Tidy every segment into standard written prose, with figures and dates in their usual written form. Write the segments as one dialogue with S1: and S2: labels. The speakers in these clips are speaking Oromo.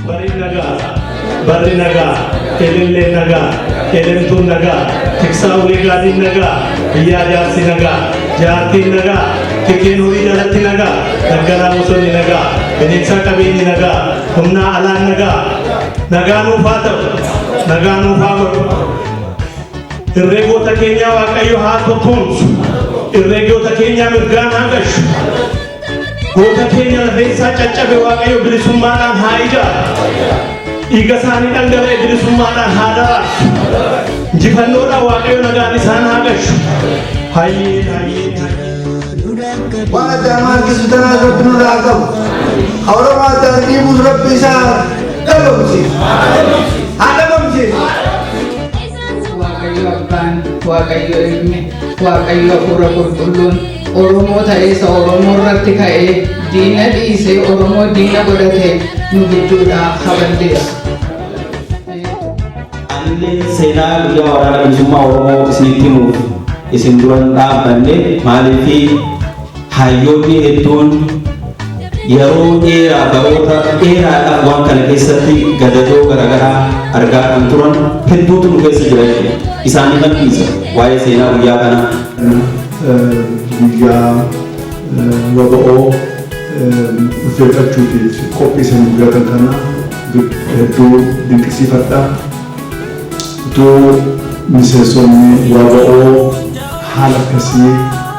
S1: Bari naga, kelele naga, kelentu naga, tiksa uli gadi naga, iya jasi naga, jati naga, tikin uri jalati naga, nagara musoni naga, beneksa kabini naga, humna alan naga, naganu fatab, naganu fabar. Irrego takenya wakayo hato tons, irrego takenya mirgana gash. Kota Kenya desa cacabe wakayo bilisumana haija. Iga sani dangare bilisumana hada. Jifannora wakayo nagani sana hagash. Hayi.
S2: Wana jaman kisutana rabbinu ragam. Aura mata ibu rabbi sa dalomsi. Adamsi.
S3: Wakayo abban, wakayo ilmi, wakayo pura kurkulun. Oromo ta'ee Oromo irratti ka'ee diina dhiisee Oromoo diina godhatee nu gidduudha haballeera.
S4: Anillee seenaa guyyaa waraana bilisummaa Oromoo isinitti himuuf isin duran dhaabbanne maaliif hayyoonni hedduun yeroo dheeraa baroota dheeraadhaaf waan kana keessatti gadadoo garaagaraa argaa kan turan hedduutu nu keessa jira jechuudha. Isaanii kan dhiisa waa'ee seenaa guyyaa kanaa.
S5: Guyyaa waba'oo dhufeeffachuutiif qophiisan guyyaa kana hedduu dinqisiifadha. Utuu miseensonni waba'oo haala akkasii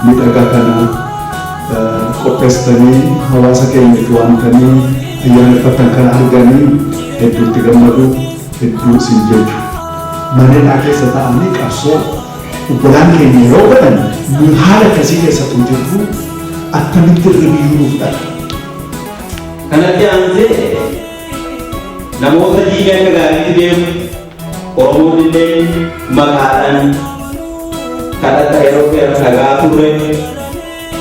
S5: miidhagaa kana qopheessitanii hawaasa keenyaaf waamtanii ayyaaneffatan kana arganii hedduutti gammadu, hedduu isin jechu. Manneen keessa ta'anii qabsoo obbolaan keenya yeroo godhan nu haala akkasii keessattuu jirru akkamitti ribiyyuu nuuf dhala.
S4: Kanatti aansee namoota diina akka gaariitti deemu Oromoon illee maqaadhaan kadhata yeroo dheeraa dhagaa turre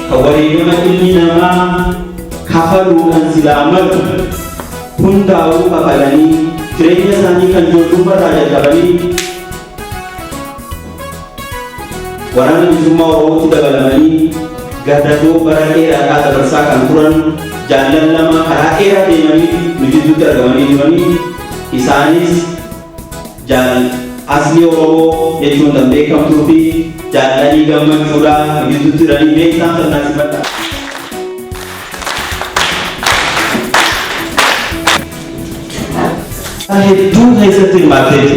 S4: kan wareegama ilmi namaa kafaluudhaan silaamatu hundaa'uu kafalanii jireenya isaanii kan ijoollummaarraa jalqabanii waraana bilisummaa Oromootti dabalamanii gadadoo bara dheeraadhaa dabarsaa kan turan jaallan lama karaa dheeraa deemanii nu gidduutti argamanii jiranii isaanis asli Oromoo jechuun kan beekamtuu fi jaallanii gammachuudhaan nu gidduutti jiranii beeksaan sirnaasifadha. Hedduu keessatti hirmaattee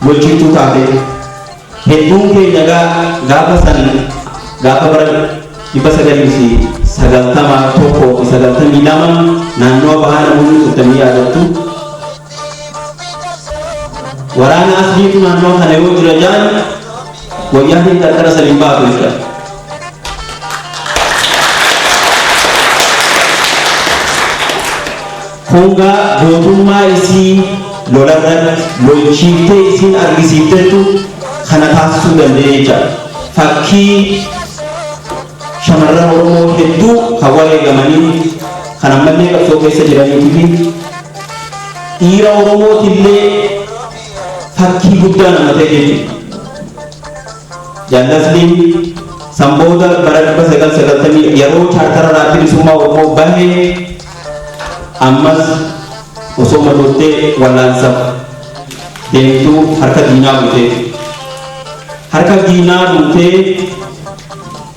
S4: bulchituu taatee hedduun keenya gaafa san gaafa bara 1991 naannoo bahaa namoonni turtanii yaadattu waraana asliitu naannoo kana yoo jira jaan wayyaa hin qarqara saliin baatu jechuudha. Kungaa gootummaa isii lolarratti lolchiiftee isiin argisiiftettu kana taasisuu danda'e jechuudha. Fakkii shamarran Oromoo hedduu kan wareegamanii kan ammallee qabsoo keessa jiranii fi dhiira Oromootillee fakkii guddaa nama ta'e jechuudha. Jaallasliin sanbooda bara 1990 yeroo chaartara raabbii bilisummaa Oromoo bahee ammas osoo madoottee wallaansaaf deemtuu harka diinaa buutee harka diinaa buutee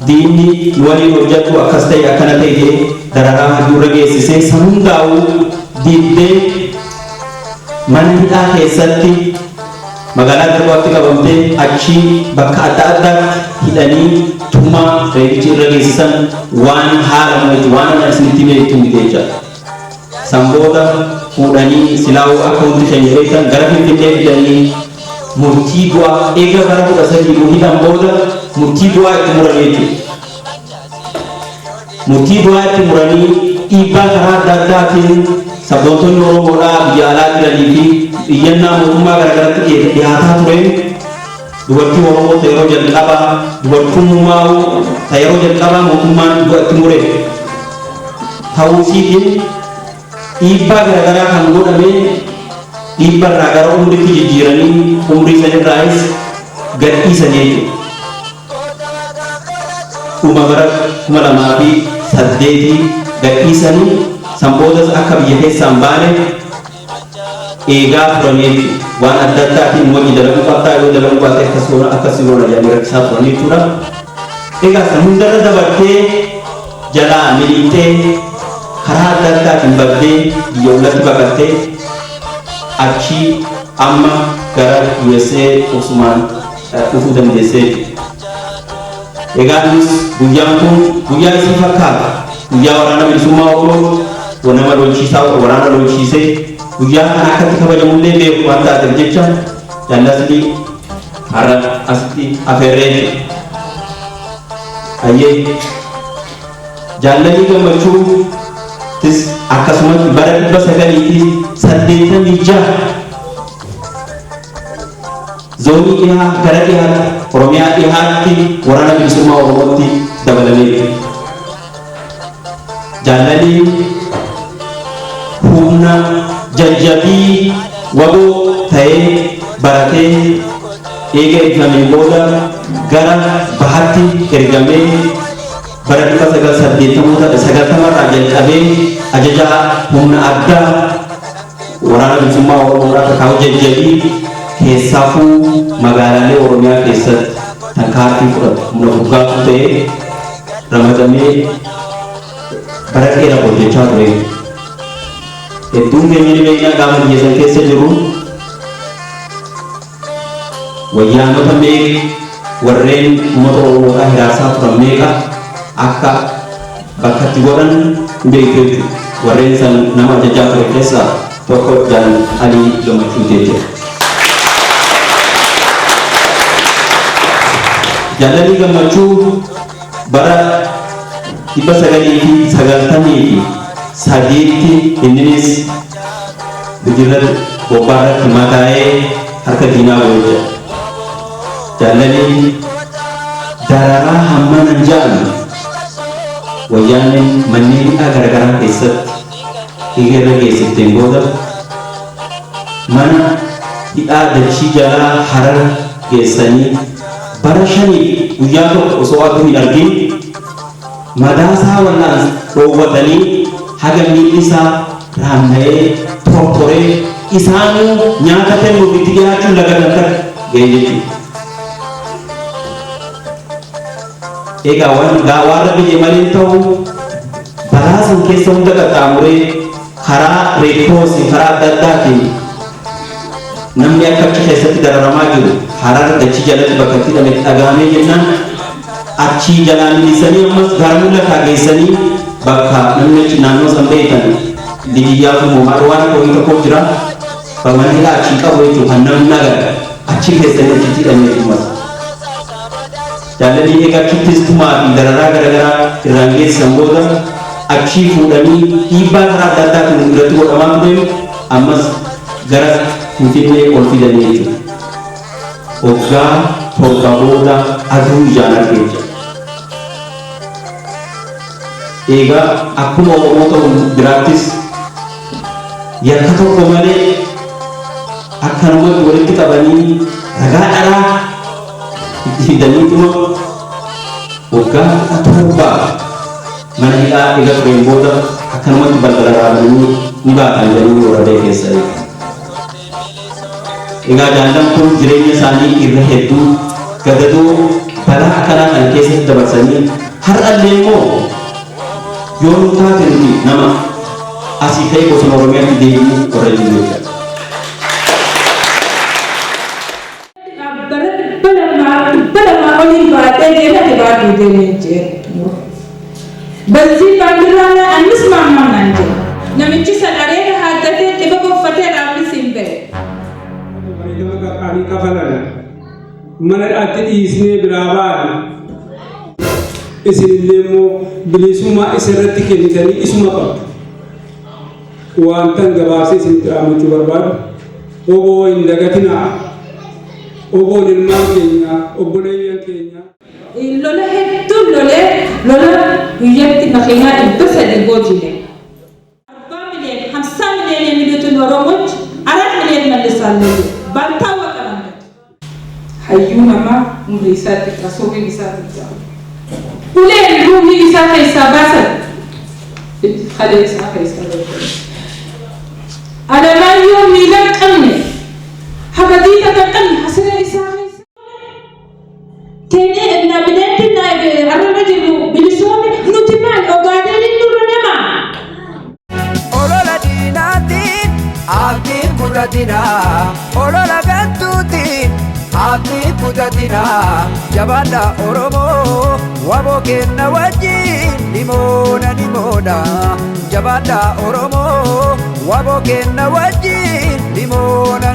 S4: diinni waliin hojjetu akkas ta'e akkana ta'e dararaa hedduurra geessisee san hundaa'uu diddee mana hidhaa keessatti magaalaa Dirreewaatti qabamtee achi bakka adda addaatti hidhanii tumaa reebicha irra geessisan waan haala ma'itti waan ana isinitti beektu miti jechuudha. Sanbooda fuudhanii silaa'uu akka hundi keenya beektan gara Finfinnee fidanii murtii du'aa eega bara 13 hidhan booda murtii du'aa itti muranii jechuudha. Murtii du'aa itti muranii dhiibbaa karaa adda addaatiin sabboontonni Oromoodhaa biyya alaa jiranii fi iyyannaa mootummaa garaagaraatti dhiyaataa tureen dubartii Oromoo yeroo jalqabaa dubartummaa yeroo jalqabaa mootummaan du'a itti mure ta'uusiitiin dhiibbaa garaagaraa kan godhame dhiibbarraa gara umriitti jijjiiranii umrii sanirraayis gadhiisan jechuudha. Dhuma bara 2008 gadhiisanii sanboodas akka biyya keessaan baane eegaa turanii waan adda addaatiin wajji dalaguu qabdaa yoo dalaguu baate akkasii oola jedhanii rakkisaa turanii tura. Egaa kan hundarra dabartee jalaa miliitee karaa adda addaatiin baddee biyya ulatti baqattee achii amma gara USA osumaan dhufuu dandeessee. Egaa nus guyyaan kun guyyaa isin fakkaata. Guyyaa waraana bilisummaa Oromoo nama lolchiisaa waraana lolchiisee guyyaa kana akkatti kabajamullee beeku waan taateef jecha jaallatni har'a asitti afeerree ayyee jaallatni gammachuutis akkasumatti bara 1986 zoonii dhihaa gara dhihaatti Oromiyaa dhihaatti waraana bilisummaa Oromootti dabalamee jaallatni humna jajjabii wagoo ta'ee baratee eega eegamee booda gara bahatti ergamee bara 1990 irraa jalqabee ajajaa humna addaa waraana bilisummaa Oromoo irraa kaa'u jajjabii keessaafuu magaalaalee Oromiyaa keessatti tarkaanfii fudhatu humna furgaafuu ta'ee ramadamee bara dheeraa hojjechaa ture. Hedduun keenya ni beekna gaafa biyya san keessa jiru wayyaanota warreen uummata Oromoo hiraarsaa turan meeqa akka bakka itti godhan beektu warreen san nama ajajaa ture keessaa tokko Jaal Alii Gammachuu jechuudha. Jaal Alii Gammachuu bara 1993 innis hojirratti bobbaarratti mataa'ee harka diinaa godhe. Jaal Aliin dararaa hammanan jaallu wayyaaneen manneen hidhaa garaagaraa keessatti eegarra geessifteen booda mana hidhaa dachii jalaa Harar geessanii bara 5 guyyaa tokko osoo akka hin argin madaasaa wallaan dhoowwatanii haga miilli isaa raamna'ee tortoree isaanuu nyaata kennuuf itti dhiyaachuun lagadanta ga'e jechuudha. Egaa waan biyya malee ta'u balaa san keessa hunda qaxxaamuree karaa reekoosi karaa adda addaatiin namni akka achi keessatti dararamaa jiru Harar dachii jalatti bakka itti dhagahamee jennaan achii jalaan milisanii ammas gara mul'ataa geessanii bakka namni achi naannoo san beekan Lidiyyaa fi Moomaa waan qorii tokko jira bakka hidhaa achii qabu jechuun kan namni nagara achi keessanii achitti hidhamee tumas. Jaal Aliin egaa achittis tumaa fi dararaa garaagaraa irraan geessisan booda achii fuudhanii dhiibbaa karaa adda addaatiin irratti godhamaa ture ammas gara Finfinnee ol fidanii jechuudha. Waggaa torba booda aduu ijaan argee jira. Egaa akkuma Oromoo ta'u biraattis yakka tokko malee akkanumatti walitti qabanii ragaa dharaa itti fidaniituma waggaa torba mana hidhaa eega tureen booda akkanumatti balbala raabanii ni baatan jedhanii waradee keessanii. Egaa jaallan kun jireenya isaanii irra hedduu gadadoo balaa akkanaa kan keessatti dabarsanii har'allee immoo yoo nu taate nuti nama asii ta'e bosona Oromiyaatti deebi'uu warra jiru jechuudha.
S6: በዚህ ባንዲራ ላይ አንስማማም አንተ ነምቺ ሰላሬ ሀደቴ ጥበብ ፈተ ራብስ ይምበ
S7: አኒ ከፈላለ መነ አትዲስኔ ብራባል እስልሌሞ ብሊሱማ እስረት ከኒተኒ እስማ ቀብ ዋንተን ገባሴ ሲንጥራሞቹ በርባድ ኦቦ እንደገትና ኦቦ ንልማን ኬኛ ኦቦለየን ኬኛ
S6: lola hettu lola yetti nakhina ibsad gojine 4 milyon 50 milyon የሚሉትን ኦሮሞች 4 ሚሊዮን መልሳሉ ባልታወቀ መንገድ ሀዩናማ ሙሪሳት ተሶቢ ቢሳት ሁሌ ሩሚ ቢሳት ይሳባሰ خليس አፈይስ አለማዩ ሚለቅ
S2: kutatina olola gantuutiin haati kutatina jabaadha Oromoo waboo kenna wajjin dhimoona jabaadha Oromoo waboo kenna wajjin dhimoona